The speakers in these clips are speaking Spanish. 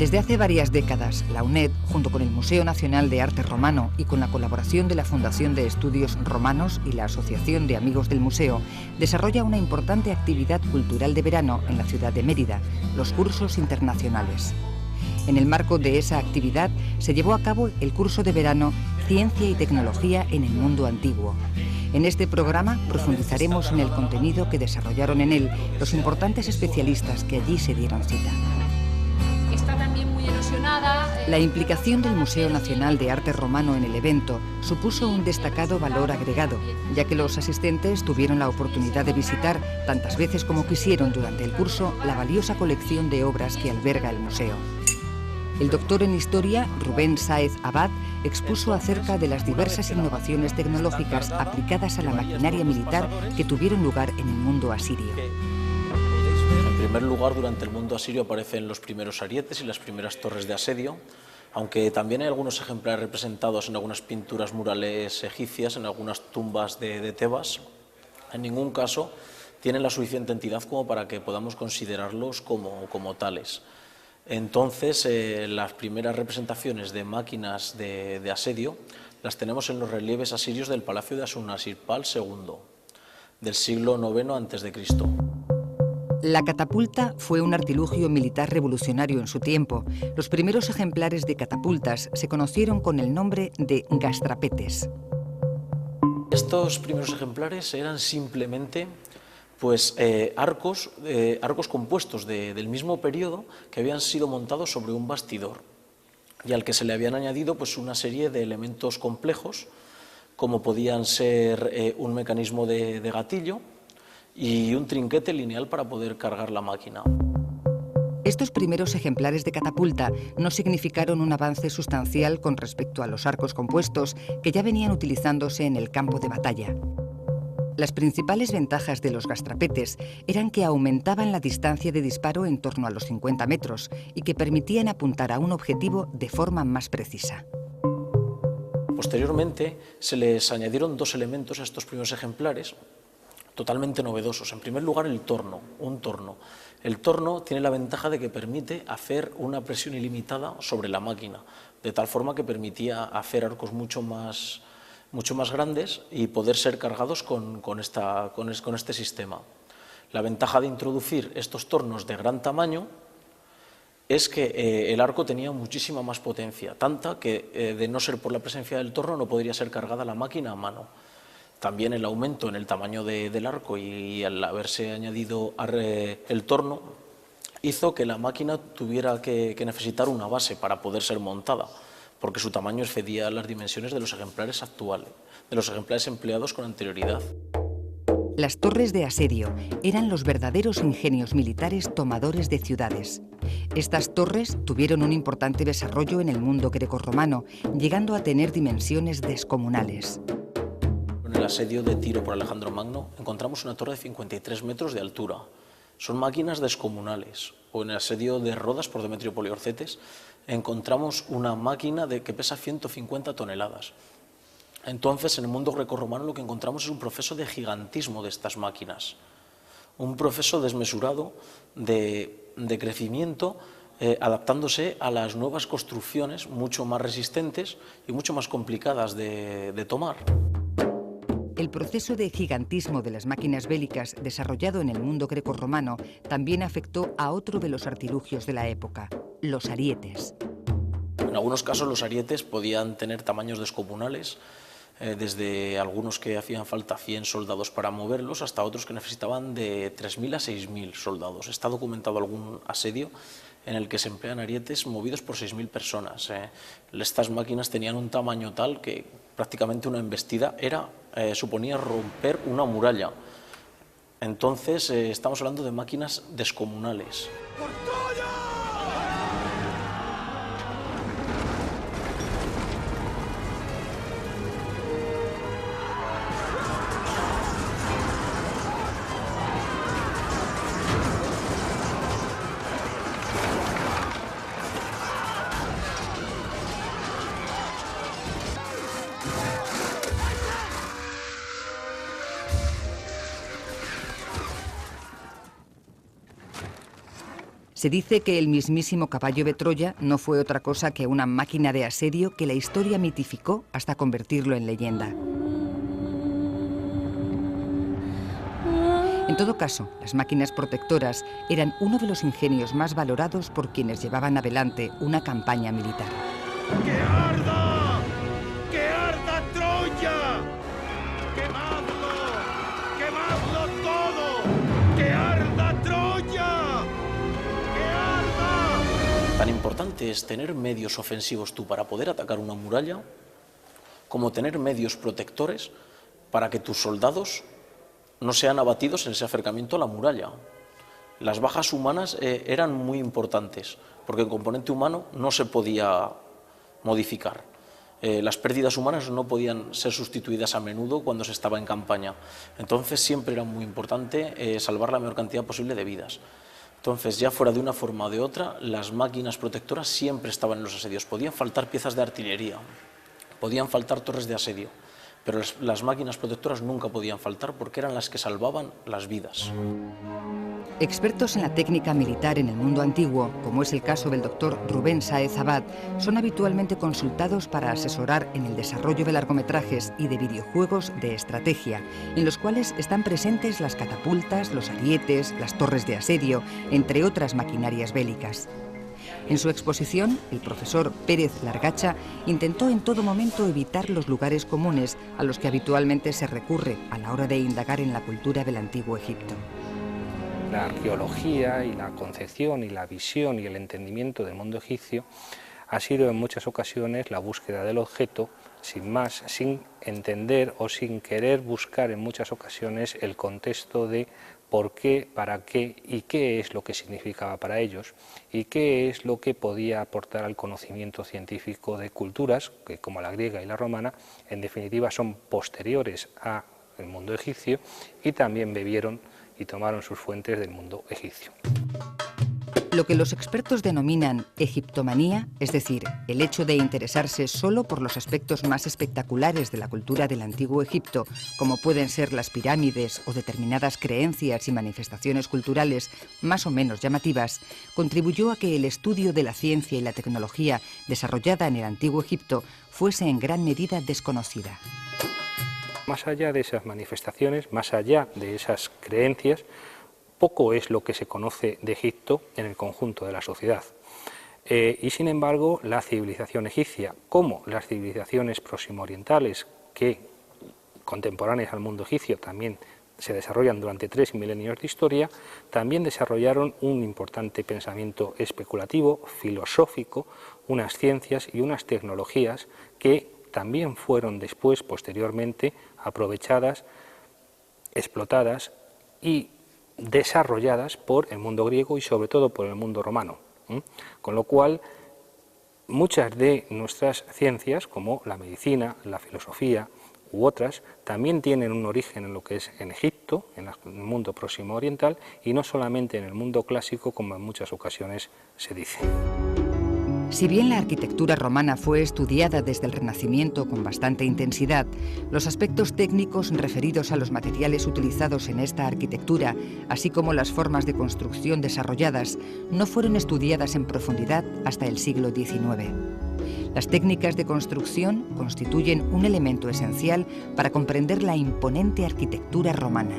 Desde hace varias décadas, la UNED, junto con el Museo Nacional de Arte Romano y con la colaboración de la Fundación de Estudios Romanos y la Asociación de Amigos del Museo, desarrolla una importante actividad cultural de verano en la ciudad de Mérida, los cursos internacionales. En el marco de esa actividad se llevó a cabo el curso de verano Ciencia y Tecnología en el Mundo Antiguo. En este programa profundizaremos en el contenido que desarrollaron en él los importantes especialistas que allí se dieron cita. Está también muy erosionada. La implicación del Museo Nacional de Arte Romano en el evento supuso un destacado valor agregado, ya que los asistentes tuvieron la oportunidad de visitar, tantas veces como quisieron durante el curso, la valiosa colección de obras que alberga el museo. El doctor en Historia, Rubén Sáez Abad, expuso acerca de las diversas innovaciones tecnológicas aplicadas a la maquinaria militar que tuvieron lugar en el mundo asirio. En primer lugar, durante el mundo asirio aparecen los primeros arietes y las primeras torres de asedio, aunque también hay algunos ejemplares representados en algunas pinturas murales egipcias, en algunas tumbas de Tebas. En ningún caso tienen la suficiente entidad como para que podamos considerarlos como tales. Entonces, las primeras representaciones de máquinas de asedio las tenemos en los relieves asirios del Palacio de Asunasirpal II, del siglo IX a.C. La catapulta fue un artilugio militar revolucionario en su tiempo. Los primeros ejemplares de catapultas se conocieron con el nombre de gastrapetes. Estos primeros ejemplares eran simplemente arcos compuestos del mismo periodo que habían sido montados sobre un bastidor y al que se le habían añadido una serie de elementos complejos, como podían ser un mecanismo de gatillo y un trinquete lineal para poder cargar la máquina. Estos primeros ejemplares de catapulta no significaron un avance sustancial con respecto a los arcos compuestos que ya venían utilizándose en el campo de batalla. Las principales ventajas de los gastrapetes eran que aumentaban la distancia de disparo en torno a los 50 metros y que permitían apuntar a un objetivo de forma más precisa. Posteriormente se les añadieron dos elementos a estos primeros ejemplares totalmente novedosos. En primer lugar, un torno. El torno tiene la ventaja de que permite hacer una presión ilimitada sobre la máquina, de tal forma que permitía hacer arcos mucho más grandes y poder ser cargados con este sistema. La ventaja de introducir estos tornos de gran tamaño es que el arco tenía muchísima más potencia, tanta que de no ser por la presencia del torno no podría ser cargada la máquina a mano. También el aumento en el tamaño del arco y al haberse añadido el torno hizo que la máquina tuviera que necesitar una base para poder ser montada, porque su tamaño excedía las dimensiones de los ejemplares actuales, de los ejemplares empleados con anterioridad. Las torres de asedio eran los verdaderos ingenios militares tomadores de ciudades. Estas torres tuvieron un importante desarrollo en el mundo grecorromano, llegando a tener dimensiones descomunales. En el asedio de Tiro por Alejandro Magno encontramos una torre de 53 metros de altura. Son máquinas descomunales. O en el asedio de Rodas por Demetrio Poliorcetes encontramos una máquina que pesa 150 toneladas. Entonces, en el mundo grecorromano lo que encontramos es un proceso de gigantismo de estas máquinas, un proceso desmesurado de crecimiento, adaptándose a las nuevas construcciones mucho más resistentes y mucho más complicadas de tomar. El proceso de gigantismo de las máquinas bélicas desarrollado en el mundo grecorromano también afectó a otro de los artilugios de la época, los arietes. En algunos casos los arietes podían tener tamaños descomunales, desde algunos que hacían falta 100 soldados para moverlos hasta otros que necesitaban de 3.000 a 6.000 soldados. Está documentado algún asedio en el que se emplean arietes movidos por 6.000 personas. Estas máquinas tenían un tamaño tal que prácticamente una embestida suponía romper una muralla. Entonces estamos hablando de máquinas descomunales. Se dice que el mismísimo caballo de Troya no fue otra cosa que una máquina de asedio que la historia mitificó hasta convertirlo en leyenda. En todo caso, las máquinas protectoras eran uno de los ingenios más valorados por quienes llevaban adelante una campaña militar. ¡Que arda! ¡Que arda Troya! ¡Quemadlo! ¡Quemadlo todo! ¡Que arda Troya! ¡Que arda! Tan importante es tener medios ofensivos tú para poder atacar una muralla, como tener medios protectores para que tus soldados no sean abatidos en ese acercamiento a la muralla. Las bajas humanas eran muy importantes, porque el componente humano no se podía modificar. Las pérdidas humanas no podían ser sustituidas a menudo cuando se estaba en campaña. Entonces siempre era muy importante salvar la menor cantidad posible de vidas. Entonces, ya fuera de una forma o de otra, las máquinas protectoras siempre estaban en los asedios. Podían faltar piezas de artillería, podían faltar torres de asedio, pero las máquinas protectoras nunca podían faltar porque eran las que salvaban las vidas. Expertos en la técnica militar en el mundo antiguo, como es el caso del doctor Rubén Sáez Abad, son habitualmente consultados para asesorar en el desarrollo de largometrajes y de videojuegos de estrategia, en los cuales están presentes las catapultas, los arietes, las torres de asedio, entre otras maquinarias bélicas. En su exposición, el profesor Pérez Largacha intentó en todo momento evitar los lugares comunes a los que habitualmente se recurre a la hora de indagar en la cultura del antiguo Egipto. La arqueología y la concepción y la visión y el entendimiento del mundo egipcio ha sido en muchas ocasiones la búsqueda del objeto, sin más, sin entender o sin querer buscar en muchas ocasiones el contexto de por qué, para qué y qué es lo que significaba para ellos y qué es lo que podía aportar al conocimiento científico de culturas que, como la griega y la romana, en definitiva son posteriores al mundo egipcio y también bebieron y tomaron sus fuentes del mundo egipcio. Lo que los expertos denominan egiptomanía, es decir, el hecho de interesarse solo por los aspectos más espectaculares de la cultura del antiguo Egipto, como pueden ser las pirámides o determinadas creencias y manifestaciones culturales más o menos llamativas, contribuyó a que el estudio de la ciencia y la tecnología desarrollada en el antiguo Egipto fuese en gran medida desconocida. Más allá de esas manifestaciones, más allá de esas creencias, poco es lo que se conoce de Egipto en el conjunto de la sociedad. Y sin embargo, la civilización egipcia, como las civilizaciones proximo-orientales que contemporáneas al mundo egipcio también se desarrollan durante 3 milenios de historia, también desarrollaron un importante pensamiento especulativo, filosófico, unas ciencias y unas tecnologías que también fueron después, posteriormente, aprovechadas, explotadas y desarrolladas por el mundo griego y sobre todo por el mundo romano. Con lo cual, muchas de nuestras ciencias, como la medicina, la filosofía u otras, también tienen un origen en lo que es en Egipto, en el mundo próximo oriental, y no solamente en el mundo clásico, como en muchas ocasiones se dice. Si bien la arquitectura romana fue estudiada desde el Renacimiento con bastante intensidad, los aspectos técnicos referidos a los materiales utilizados en esta arquitectura, así como las formas de construcción desarrolladas, no fueron estudiadas en profundidad hasta el siglo XIX. Las técnicas de construcción constituyen un elemento esencial para comprender la imponente arquitectura romana.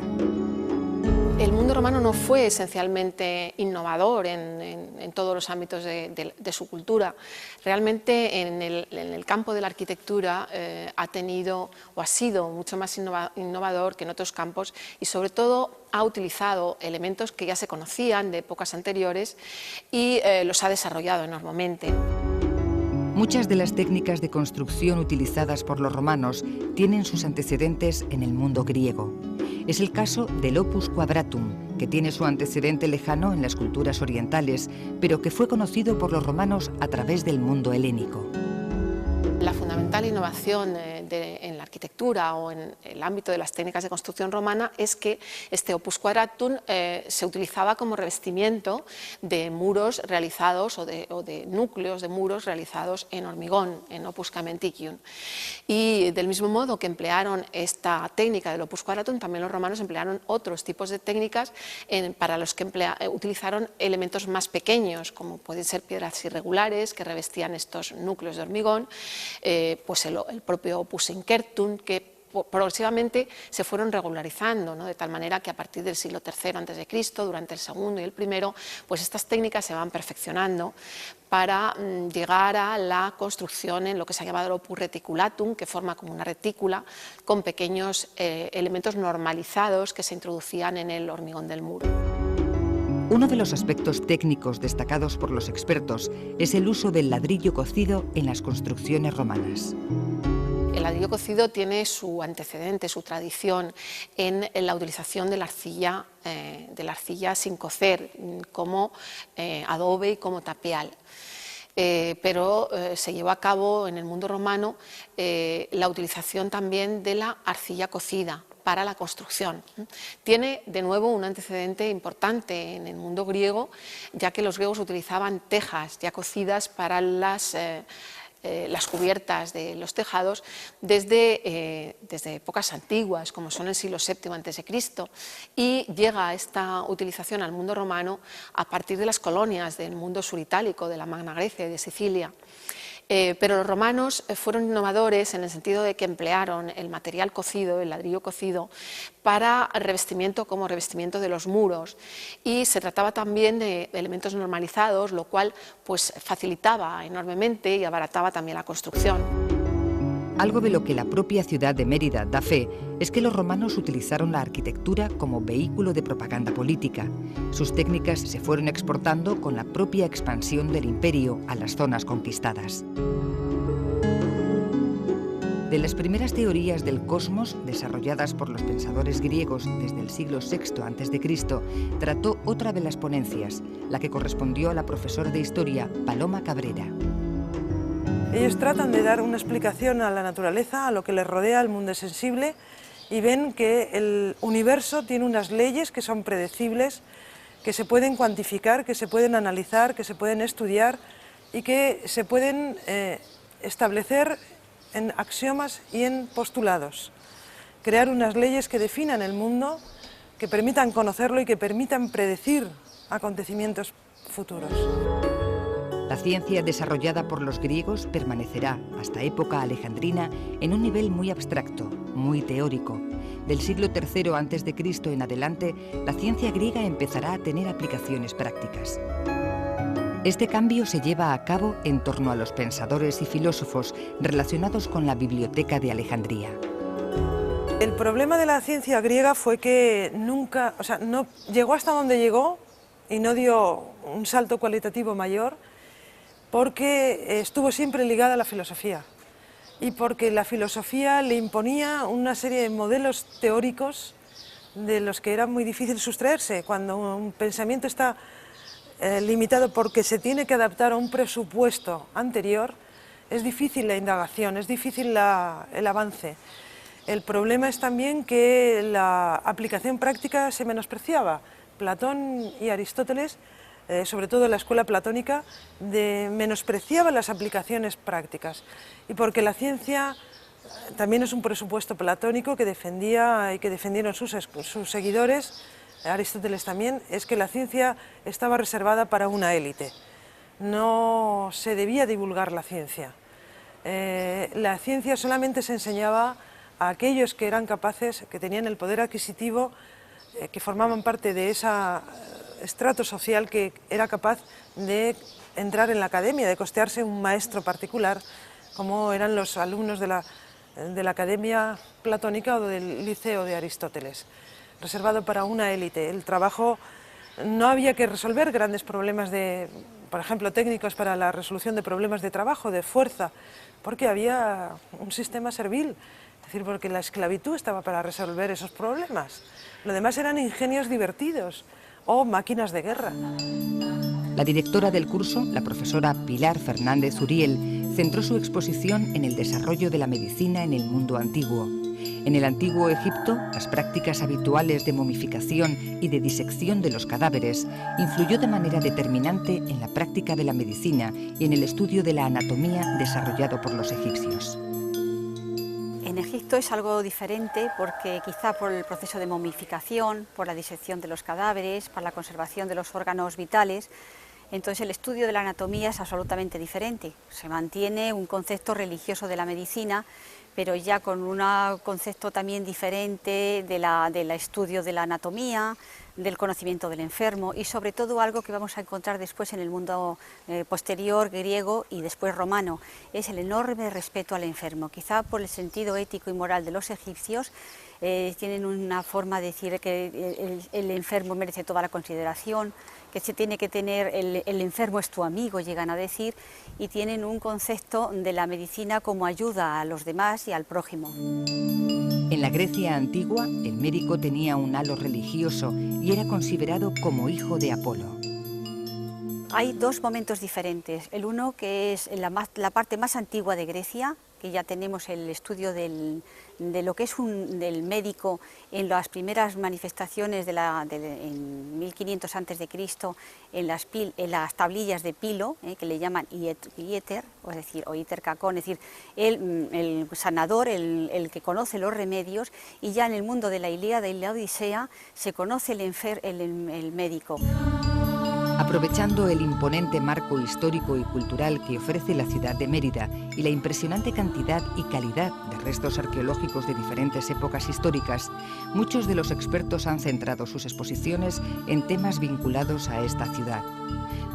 El mundo romano no fue esencialmente innovador en todos los ámbitos de su cultura. Realmente en el campo de la arquitectura ha tenido o ha sido mucho más innovador que en otros campos y sobre todo ha utilizado elementos que ya se conocían de épocas anteriores y los ha desarrollado enormemente. Muchas de las técnicas de construcción utilizadas por los romanos tienen sus antecedentes en el mundo griego. Es el caso del Opus Quadratum, que tiene su antecedente lejano en las culturas orientales, pero que fue conocido por los romanos a través del mundo helénico. La fundamental innovación en la arquitectura o en el ámbito de las técnicas de construcción romana es que este opus quadratum se utilizaba como revestimiento de muros realizados o de núcleos de muros realizados en hormigón, en opus caementicium. Y del mismo modo que emplearon esta técnica del opus quadratum, también los romanos emplearon otros tipos de técnicas para los que utilizaron elementos más pequeños, como pueden ser piedras irregulares que revestían estos núcleos de hormigón, pues el propio opus incertum, que progresivamente se fueron regularizando, ¿no? De tal manera que a partir del siglo III a.C., durante el segundo y el primero, pues estas técnicas se van perfeccionando para llegar a la construcción en lo que se ha llamado el opus reticulatum, que forma como una retícula con pequeños elementos normalizados que se introducían en el hormigón del muro. Uno de los aspectos técnicos destacados por los expertos es el uso del ladrillo cocido en las construcciones romanas. El ladrillo cocido tiene su antecedente, su tradición en la utilización de la arcilla sin cocer como adobe y como tapial. Pero se llevó a cabo en el mundo romano la utilización también de la arcilla cocida para la construcción. Tiene de nuevo un antecedente importante en el mundo griego, ya que los griegos utilizaban tejas ya cocidas para las cubiertas de los tejados desde épocas antiguas, como son el siglo VII a.C., y llega esta utilización al mundo romano a partir de las colonias del mundo suritálico, de la Magna Grecia y de Sicilia. Pero los romanos fueron innovadores en el sentido de que emplearon el material cocido, el ladrillo cocido, para revestimiento como revestimiento de los muros, y se trataba también de elementos normalizados, lo cual pues facilitaba enormemente y abarataba también la construcción. Algo de lo que la propia ciudad de Mérida da fe es que los romanos utilizaron la arquitectura como vehículo de propaganda política. Sus técnicas se fueron exportando con la propia expansión del imperio a las zonas conquistadas. De las primeras teorías del cosmos desarrolladas por los pensadores griegos desde el siglo VI a.C., trató otra de las ponencias, la que correspondió a la profesora de historia Paloma Cabrera. Ellos tratan de dar una explicación a la naturaleza, a lo que les rodea, al mundo sensible, y ven que el universo tiene unas leyes que son predecibles, que se pueden cuantificar, que se pueden analizar, que se pueden estudiar y que se pueden establecer en axiomas y en postulados. Crear unas leyes que definan el mundo, que permitan conocerlo y que permitan predecir acontecimientos futuros. La ciencia desarrollada por los griegos permanecerá, hasta época alejandrina, en un nivel muy abstracto, muy teórico. Del siglo III a.C. en adelante, la ciencia griega empezará a tener aplicaciones prácticas. Este cambio se lleva a cabo en torno a los pensadores y filósofos relacionados con la Biblioteca de Alejandría. El problema de la ciencia griega fue que nunca, no llegó hasta donde llegó y no dio un salto cualitativo mayor, porque estuvo siempre ligada a la filosofía y porque la filosofía le imponía una serie de modelos teóricos de los que era muy difícil sustraerse. Cuando un pensamiento está limitado porque se tiene que adaptar a un presupuesto anterior, es difícil la indagación, es difícil el avance. El problema es también que la aplicación práctica se menospreciaba. Platón y Aristóteles, sobre todo la escuela platónica, menospreciaba las aplicaciones prácticas, y porque la ciencia también es un presupuesto platónico que defendía y que defendieron sus seguidores, Aristóteles también, es que la ciencia estaba reservada para una élite. No se debía divulgar la ciencia. La ciencia solamente se enseñaba a aquellos que eran capaces, que tenían el poder adquisitivo, que formaban parte de ese estrato social que era capaz de entrar en la academia, de costearse un maestro particular, como eran los alumnos de la academia platónica o del liceo de Aristóteles, reservado para una élite. El trabajo, no había que resolver grandes problemas por ejemplo, técnicos para la resolución de problemas de trabajo, de fuerza, porque había un sistema servil, es decir, porque la esclavitud estaba para resolver esos problemas. Lo demás eran ingenios divertidos o máquinas de guerra. La directora del curso, la profesora Pilar Fernández Uriel, centró su exposición en el desarrollo de la medicina en el mundo antiguo. En el antiguo Egipto, las prácticas habituales de momificación y de disección de los cadáveres influyó de manera determinante en la práctica de la medicina y en el estudio de la anatomía desarrollado por los egipcios. En Egipto es algo diferente porque quizá por el proceso de momificación, por la disección de los cadáveres, por la conservación de los órganos vitales, entonces el estudio de la anatomía es absolutamente diferente. Se mantiene un concepto religioso de la medicina, pero ya con un concepto también diferente del estudio de la anatomía, del conocimiento del enfermo y sobre todo algo que vamos a encontrar después en el mundo posterior griego y después romano, es el enorme respeto al enfermo. Quizá por el sentido ético y moral de los egipcios tienen una forma de decir que el enfermo merece toda la consideración, que se tiene que tener, el enfermo es tu amigo, llegan a decir, y tienen un concepto de la medicina como ayuda a los demás y al prójimo. En la Grecia antigua, el médico tenía un halo religioso y era considerado como hijo de Apolo. Hay dos momentos diferentes. El uno que es la parte más antigua de Grecia, que ya tenemos el estudio de lo que es del médico en las primeras manifestaciones en 1500 a.C. en las tablillas de Pilo, que le llaman Ieter, o Iter Cacón, es decir, el sanador, el que conoce los remedios, y ya en el mundo de la Ilíada y la Odisea se conoce el médico. Aprovechando el imponente marco histórico y cultural que ofrece la ciudad de Mérida y la impresionante cantidad y calidad de restos arqueológicos de diferentes épocas históricas, muchos de los expertos han centrado sus exposiciones en temas vinculados a esta ciudad.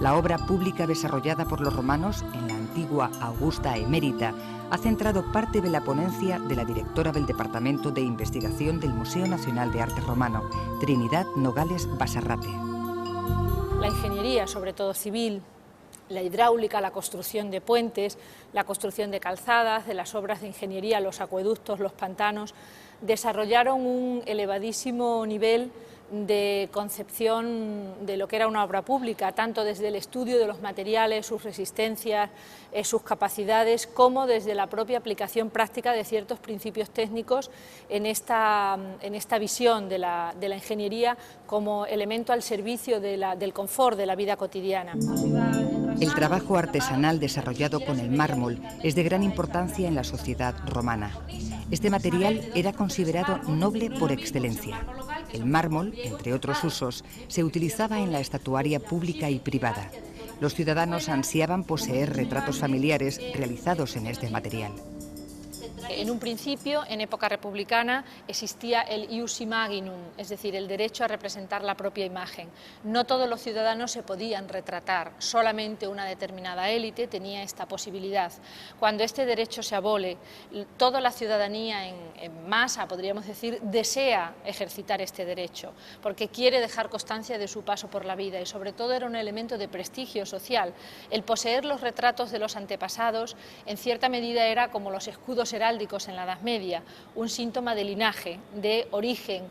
La obra pública desarrollada por los romanos en la antigua Augusta Emérita ha centrado parte de la ponencia de la directora del Departamento de Investigación del Museo Nacional de Arte Romano, Trinidad Nogales Basarrate. La ingeniería, sobre todo civil, la hidráulica, la construcción de puentes, la construcción de calzadas, de las obras de ingeniería, los acueductos, los pantanos, desarrollaron un elevadísimo nivel de concepción de lo que era una obra pública, tanto desde el estudio de los materiales, sus resistencias, sus capacidades, como desde la propia aplicación práctica de ciertos principios técnicos en esta visión de la ingeniería como elemento al servicio del confort de la vida cotidiana. El trabajo artesanal desarrollado con el mármol es de gran importancia en la sociedad romana. Este material era considerado noble por excelencia. El mármol, entre otros usos, se utilizaba en la estatuaria pública y privada. Los ciudadanos ansiaban poseer retratos familiares realizados en este material. En un principio, en época republicana, existía el ius imaginum, es decir, el derecho a representar la propia imagen. No todos los ciudadanos se podían retratar, solamente una determinada élite tenía esta posibilidad. Cuando este derecho se abole, toda la ciudadanía en masa, podríamos decir, desea ejercitar este derecho, porque quiere dejar constancia de su paso por la vida y sobre todo era un elemento de prestigio social. El poseer los retratos de los antepasados, en cierta medida, era como los escudos heráldicos en la Edad Media, un síntoma de linaje, de origen,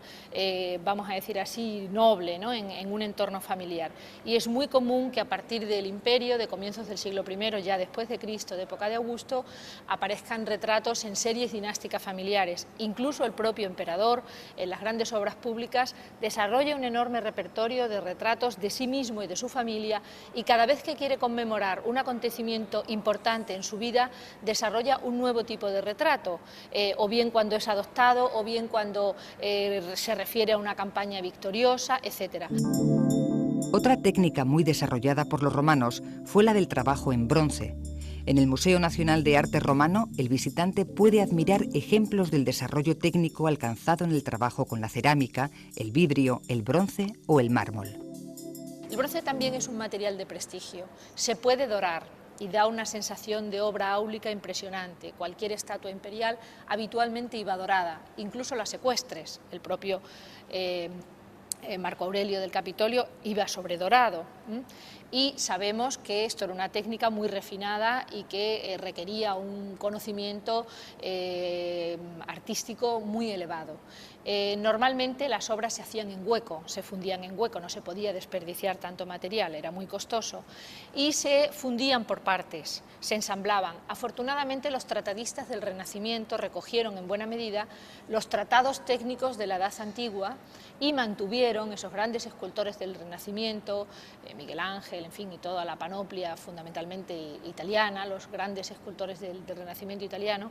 vamos a decir así, noble, ¿no? en un entorno familiar. Y es muy común que a partir del Imperio, de comienzos del siglo I, ya después de Cristo, de época de Augusto, aparezcan retratos en series dinásticas familiares. Incluso el propio emperador, en las grandes obras públicas, desarrolla un enorme repertorio de retratos de sí mismo y de su familia, y cada vez que quiere conmemorar un acontecimiento importante en su vida, desarrolla un nuevo tipo de retrato, o bien cuando es adoptado, o bien cuando se refiere a una campaña victoriosa, etc. Otra técnica muy desarrollada por los romanos fue la del trabajo en bronce. En el Museo Nacional de Arte Romano, el visitante puede admirar ejemplos del desarrollo técnico alcanzado en el trabajo con la cerámica, el vidrio, el bronce o el mármol. El bronce también es un material de prestigio, se puede dorar y da una sensación de obra áulica impresionante. Cualquier estatua imperial habitualmente iba dorada, incluso las ecuestres, el propio Marco Aurelio del Capitolio iba sobredorado. Y sabemos que esto era una técnica muy refinada y que requería un conocimiento artístico muy elevado. Normalmente las obras se hacían en hueco, se fundían en hueco, no se podía desperdiciar tanto material, era muy costoso, y se fundían por partes, se ensamblaban. Afortunadamente los tratadistas del Renacimiento recogieron en buena medida los tratados técnicos de la Edad Antigua y mantuvieron esos grandes escultores del Renacimiento, Miguel Ángel, en fin, y toda la panoplia fundamentalmente italiana, los grandes escultores del Renacimiento italiano,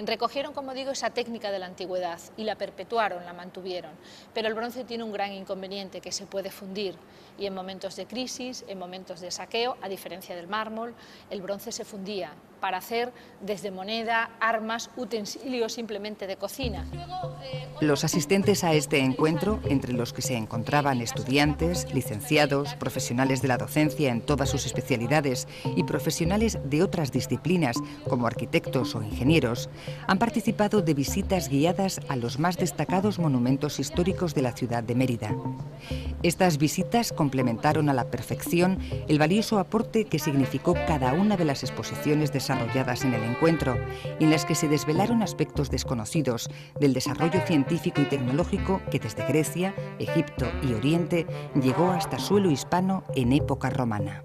recogieron, como digo, esa técnica de la antigüedad y la perpetuaron, la mantuvieron. Pero el bronce tiene un gran inconveniente, que se puede fundir, y en momentos de crisis, en momentos de saqueo, a diferencia del mármol, el bronce se fundía para hacer desde moneda, armas, utensilios simplemente de cocina. Los asistentes a este encuentro, entre los que se encontraban estudiantes, licenciados, profesionales de la docencia en todas sus especialidades y profesionales de otras disciplinas como arquitectos o ingenieros, han participado de visitas guiadas a los más destacados monumentos históricos de la ciudad de Mérida. Estas visitas complementaron a la perfección el valioso aporte que significó cada una de las exposiciones desarrolladas en el encuentro, en las que se desvelaron aspectos desconocidos del desarrollo científico y tecnológico que desde Grecia, Egipto y Oriente llegó hasta suelo hispano en época romana.